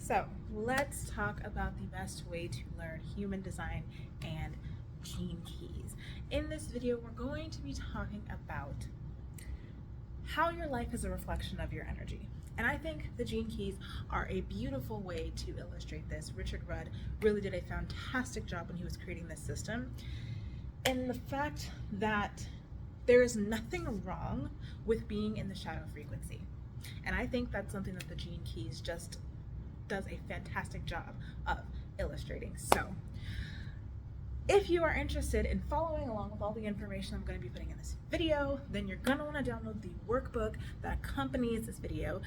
So let's talk about the best way to learn human design and gene keys. In this video, we're going to be talking about how your life is a reflection of your energy. And I think the gene keys are a beautiful way to illustrate this. Richard Rudd really did a fantastic job when he was creating this system. And the fact that there is nothing wrong with being in the shadow frequency. And I think that's something that the gene keys just does a fantastic job of illustrating. So if you are interested in following along with all the information I'm going to be putting in this video, then you're going to want to download the workbook that accompanies this video.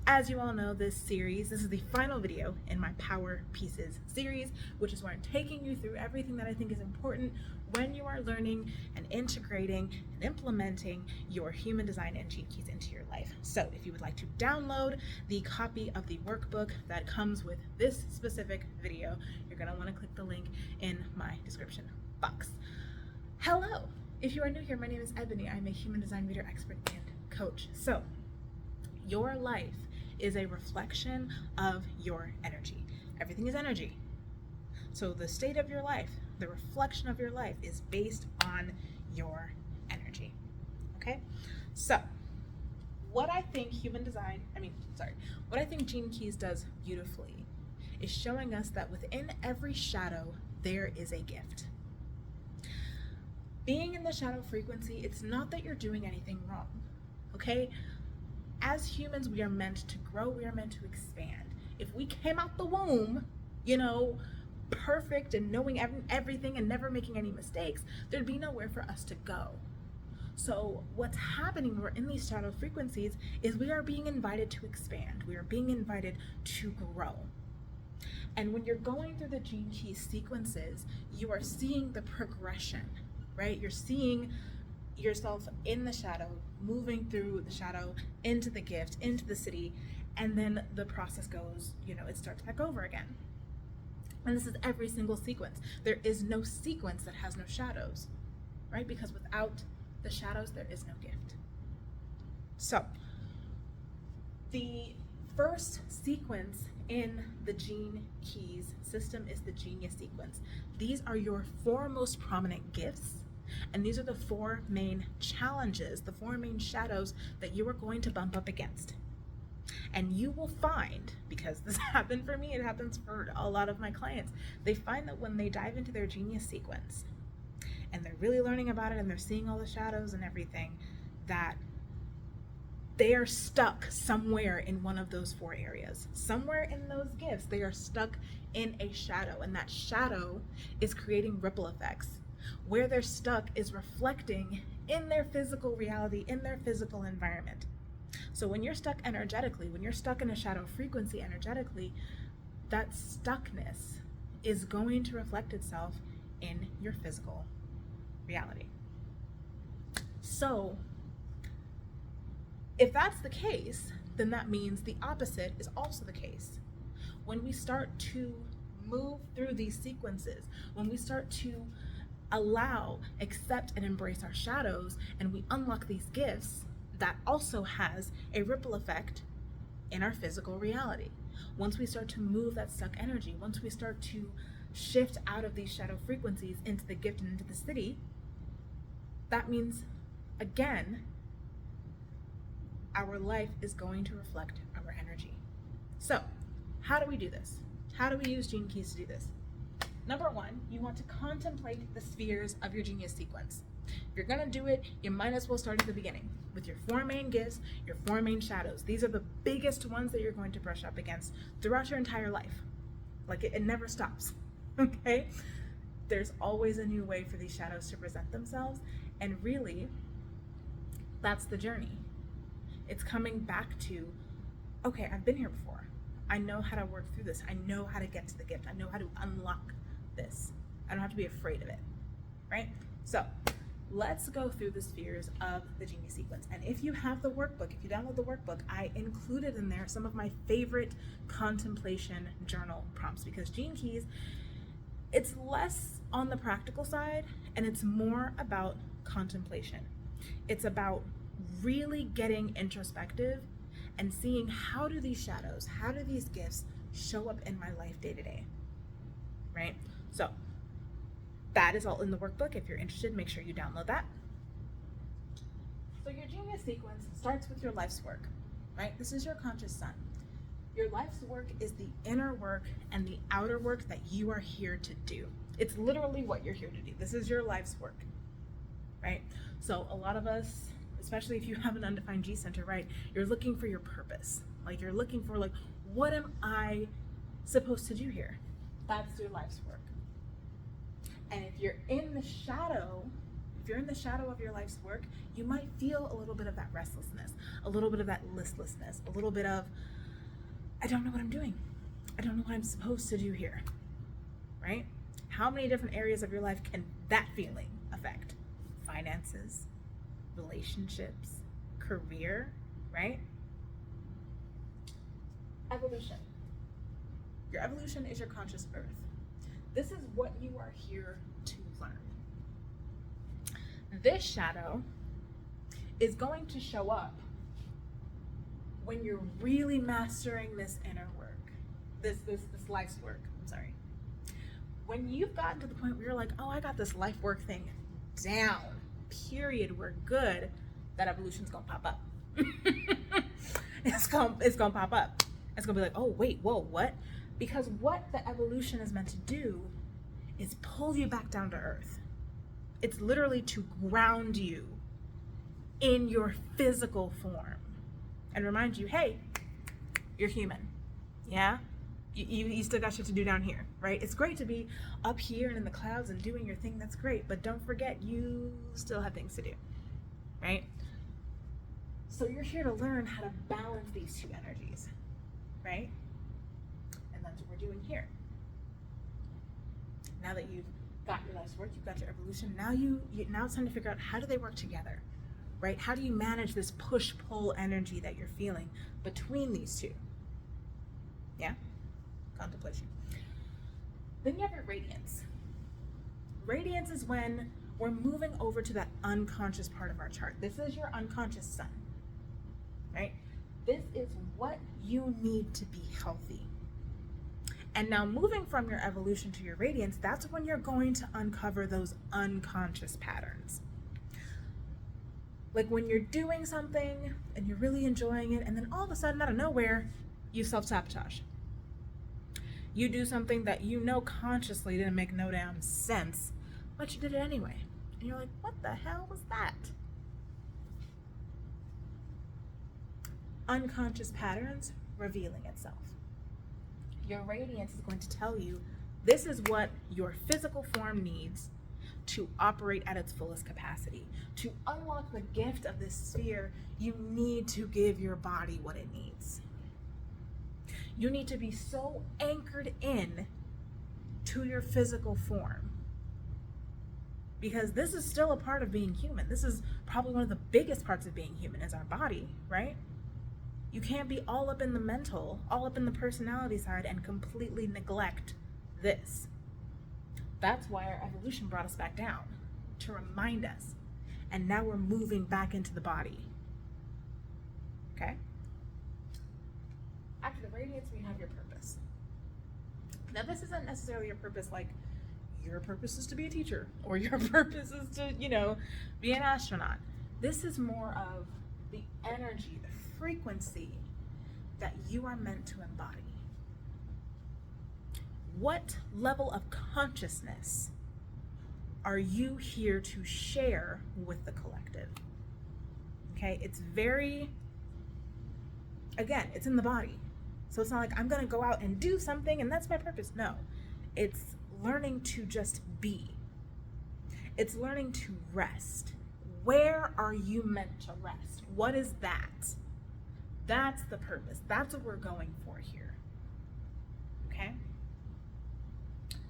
As you all know, this is the final video in my Power Pieces series, which is where I'm taking you through everything that I think is important when you are learning and integrating and implementing your human design and gene keys into your life. So if you would like to download the copy of the workbook that comes with this specific video, you're going to want to click the link in my description box. Hello! If you are new here, my name is Ebony. I'm a human design reader, expert, and coach. So your life is a reflection of your energy. Everything is energy. So the state of your life, the reflection of your life is based on your energy. Okay? So what I think what I think Gene Keys does beautifully is showing us that within every shadow, there is a gift. Being in the shadow frequency, it's not that you're doing anything wrong. Okay? As humans, we are meant to grow, we are meant to expand. If we came out the womb, perfect and knowing everything and never making any mistakes, there'd be nowhere for us to go. So what's happening when we're in these shadow frequencies is we are being invited to expand. We are being invited to grow. And when you're going through the gene key sequences, you are seeing the progression, right? You're seeing yourself in the shadow, moving through the shadow into the gift, into the city, and then the process goes, it starts back over again. And this is every single sequence. There is no sequence that has no shadows, right? Because without the shadows, there is no gift. So the first sequence in the gene keys system is the genius sequence. These are your four most prominent gifts. And these are the four main challenges, the four main shadows that you are going to bump up against. And you will find, because this happened for me, it happens for a lot of my clients, they find that when they dive into their genius sequence and they're really learning about it and they're seeing all the shadows and everything, that they are stuck somewhere in one of those four areas. Somewhere in those gifts, they are stuck in a shadow, and that shadow is creating ripple effects. Where they're stuck is reflecting in their physical reality, in their physical environment. So when you're stuck energetically, when you're stuck in a shadow frequency energetically, that stuckness is going to reflect itself in your physical reality. So if that's the case, then that means the opposite is also the case. When we start to move through these sequences, when we start to allow, accept, and embrace our shadows, and we unlock these gifts, that also has a ripple effect in our physical reality. Once we start to move that stuck energy, once we start to shift out of these shadow frequencies into the gift and into the city, that means, again, our life is going to reflect our energy. So, how do we do this? How do we use gene keys to do this? Number one, you want to contemplate the spheres of your genius sequence. If you're gonna do it, you might as well start at the beginning with your four main gifts, your four main shadows. These are the biggest ones that you're going to brush up against throughout your entire life. Like it never stops, okay? There's always a new way for these shadows to present themselves, and really, that's the journey. It's coming back to, okay, I've been here before. I know how to work through this. I know how to get to the gift. I know how to unlock this. I don't have to be afraid of it, right? So let's go through the spheres of the genius sequence. And if you have the workbook, if you download the workbook, I included in there some of my favorite contemplation journal prompts, because gene keys, it's less on the practical side and it's more about contemplation. It's about really getting introspective and seeing how do these shadows, how do these gifts show up in my life day to day, right? So that is all in the workbook. If you're interested, make sure you download that. So your genius sequence starts with your life's work, right? This is your conscious sun. Your life's work is the inner work and the outer work that you are here to do. It's literally what you're here to do. This is your life's work, right? So a lot of us, especially if you have an undefined G center, right? You're looking for your purpose. Like you're looking for like, what am I supposed to do here? That's your life's work. And if you're in the shadow, if you're in the shadow of your life's work, you might feel a little bit of that restlessness, a little bit of that listlessness, a little bit of, I don't know what I'm doing. I don't know what I'm supposed to do here, right? How many different areas of your life can that feeling affect? Finances, relationships, career, right? Evolution. Your evolution is your conscious birth. This is what you are here to learn. This shadow is going to show up when you're really mastering this inner work, this life's work, I'm sorry. When you've gotten to the point where you're like, oh, I got this life work thing down, period, we're good, that evolution's gonna pop up. It's gonna pop up. It's gonna be like, oh, wait, whoa, what? Because what the evolution is meant to do is pull you back down to earth. It's literally to ground you in your physical form and remind you, hey, you're human, yeah? You still got shit to do down here, right? It's great to be up here and in the clouds and doing your thing, that's great, but don't forget you still have things to do, right? So you're here to learn how to balance these two energies, right? And that's what we're doing here. Now that you've got your life's work, you've got your evolution, now it's time to figure out, how do they work together, right? How do you manage this push-pull energy that you're feeling between these two? Yeah? Contemplation. Then you have your radiance. Radiance is when we're moving over to that unconscious part of our chart. This is your unconscious sun, right? This is what you need to be healthy. And now moving from your evolution to your radiance, that's when you're going to uncover those unconscious patterns. Like when you're doing something and you're really enjoying it, and then all of a sudden out of nowhere, you self-sabotage. You do something that you know consciously didn't make no damn sense, but you did it anyway. And you're like, what the hell was that? Unconscious patterns revealing itself. Your radiance is going to tell you this is what your physical form needs to operate at its fullest capacity. To unlock the gift of this sphere, you need to give your body what it needs. You need to be so anchored in to your physical form, because this is still a part of being human. This is probably one of the biggest parts of being human, is our body, right? You can't be all up in the mental, all up in the personality side and completely neglect this. That's why our evolution brought us back down, to remind us. And now we're moving back into the body. Okay? After the radiance, we have your purpose. Now, this isn't necessarily your purpose like your purpose is to be a teacher or your purpose is to, be an astronaut. This is more of the energy, the frequency that you are meant to embody. What level of consciousness are you here to share with the collective? Okay, it's it's in the body. So it's not like I'm gonna go out and do something and that's my purpose. No, it's learning to just be. It's learning to rest. Where are you meant to rest? What is that? That's the purpose. That's what we're going for here. Okay?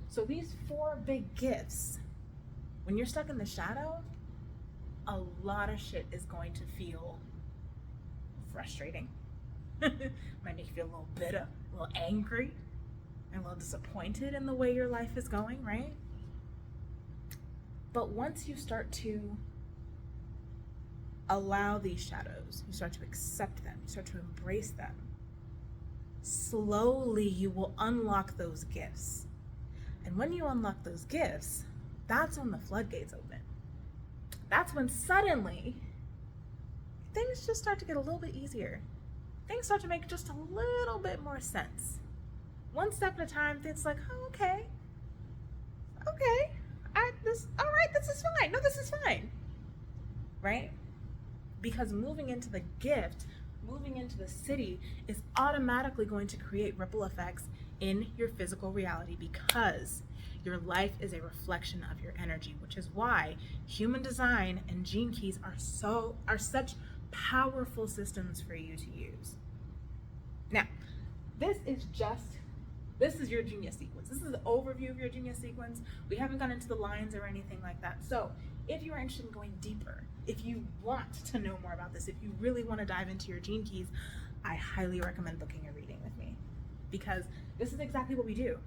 So these 4 big gifts, when you're stuck in the shadow, a lot of shit is going to feel frustrating. Might make you feel a little bitter, a little angry, and a little disappointed in the way your life is going, right? But once you start to allow these shadows, you start to accept them, you start to embrace them, slowly you will unlock those gifts. And when you unlock those gifts, that's when the floodgates open. That's when suddenly things just start to get a little bit easier. Things start to make just a little bit more sense. One step at a time, it's like, oh, okay, all right, this is fine. No, this is fine, right? Because moving into the gift, moving into the city is automatically going to create ripple effects in your physical reality, because your life is a reflection of your energy, which is why human design and gene keys are such powerful systems for you to use. Now, this is your genius sequence. This is the overview of your genius sequence. We haven't gone into the lines or anything like that. So if you are interested in going deeper, if you want to know more about this, if you really want to dive into your gene keys, I highly recommend booking a reading with me, because this is exactly what we do.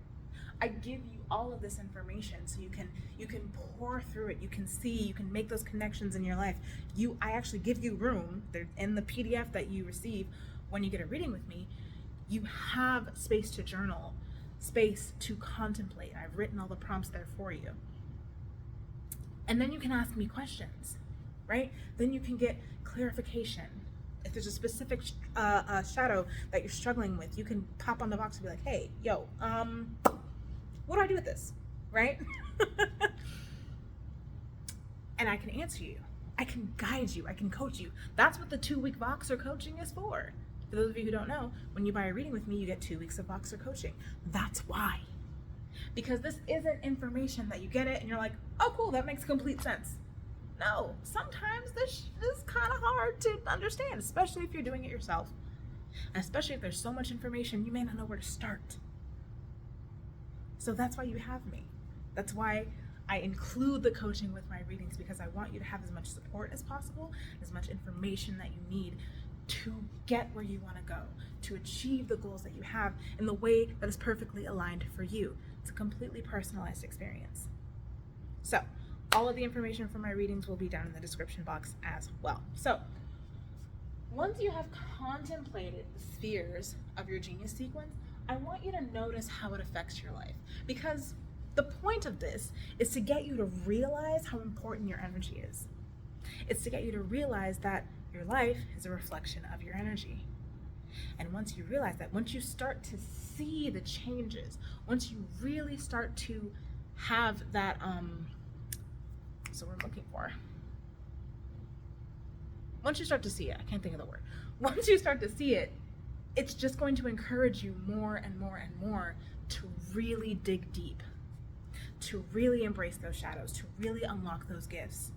I give you all of this information so you can pour through it. You can see, you can make those connections in your life. I actually give you room in the PDF that you receive when you get a reading with me. You have space to journal, space to contemplate. I've written all the prompts there for you. And then you can ask me questions, right? Then you can get clarification. If there's a specific shadow that you're struggling with, you can pop on the box and be like, hey, yo, what do I do with this, right? And I can answer you. I can guide you. I can coach you. That's what the 2-week Voxer coaching is for. For those of you who don't know, when you buy a reading with me, you get 2 weeks of Voxer coaching. That's why. Because this isn't information that you get it and you're like, oh, cool, that makes complete sense. No, sometimes this is kind of hard to understand, especially if you're doing it yourself. And especially if there's so much information, you may not know where to start. So that's why you have me. That's why I include the coaching with my readings, because I want you to have as much support as possible, as much information that you need to get where you want to go, to achieve the goals that you have in the way that is perfectly aligned for you. It's a completely personalized experience. So all of the information from my readings will be down in the description box as well. So once you have contemplated the spheres of your genius sequence, I want you to notice how it affects your life, because the point of this is to get you to realize how important your energy is. It's to get you to realize that your life is a reflection of your energy. And once you realize that, once you start to see the changes, once you really start to have that, once you start to see it, I can't think of the word. Once you start to see it, it's just going to encourage you more and more and more to really dig deep, to really embrace those shadows, to really unlock those gifts,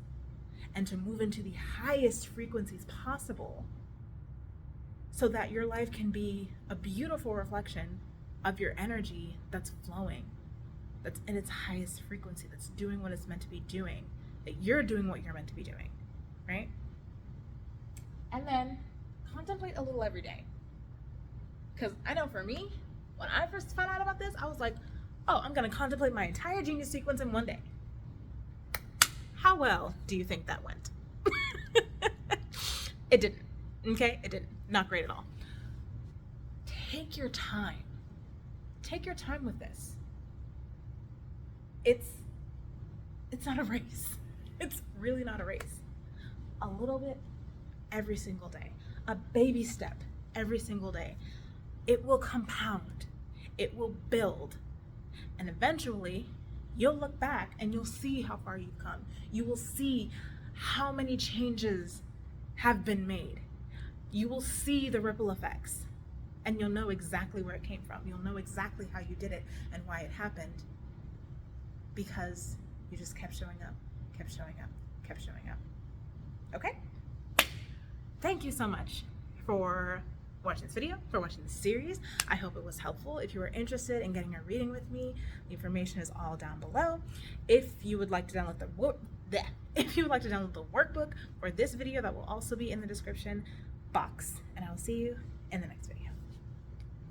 and to move into the highest frequencies possible, so that your life can be a beautiful reflection of your energy that's flowing, that's in its highest frequency, that's doing what it's meant to be doing, that you're doing what you're meant to be doing, right? And then contemplate a little every day. Because I know for me, when I first found out about this, I was like, oh, I'm going to contemplate my entire genius sequence in one day. How well do you think that went? It didn't. Okay? It didn't. Not great at all. Take your time. Take your time with this. It's not a race. It's really not a race. A little bit every single day. A baby step every single day. It will compound. It will build. And eventually, you'll look back and you'll see how far you've come. You will see how many changes have been made. You will see the ripple effects, and you'll know exactly where it came from. You'll know exactly how you did it and why it happened, because you just kept showing up, kept showing up, kept showing up. Okay? Thank you so much for watching this video, for watching this series. I hope it was helpful. If you are interested in getting a reading with me, the information is all down below. If you would like to download the workbook for this video, that will also be in the description box. And I will see you in the next video.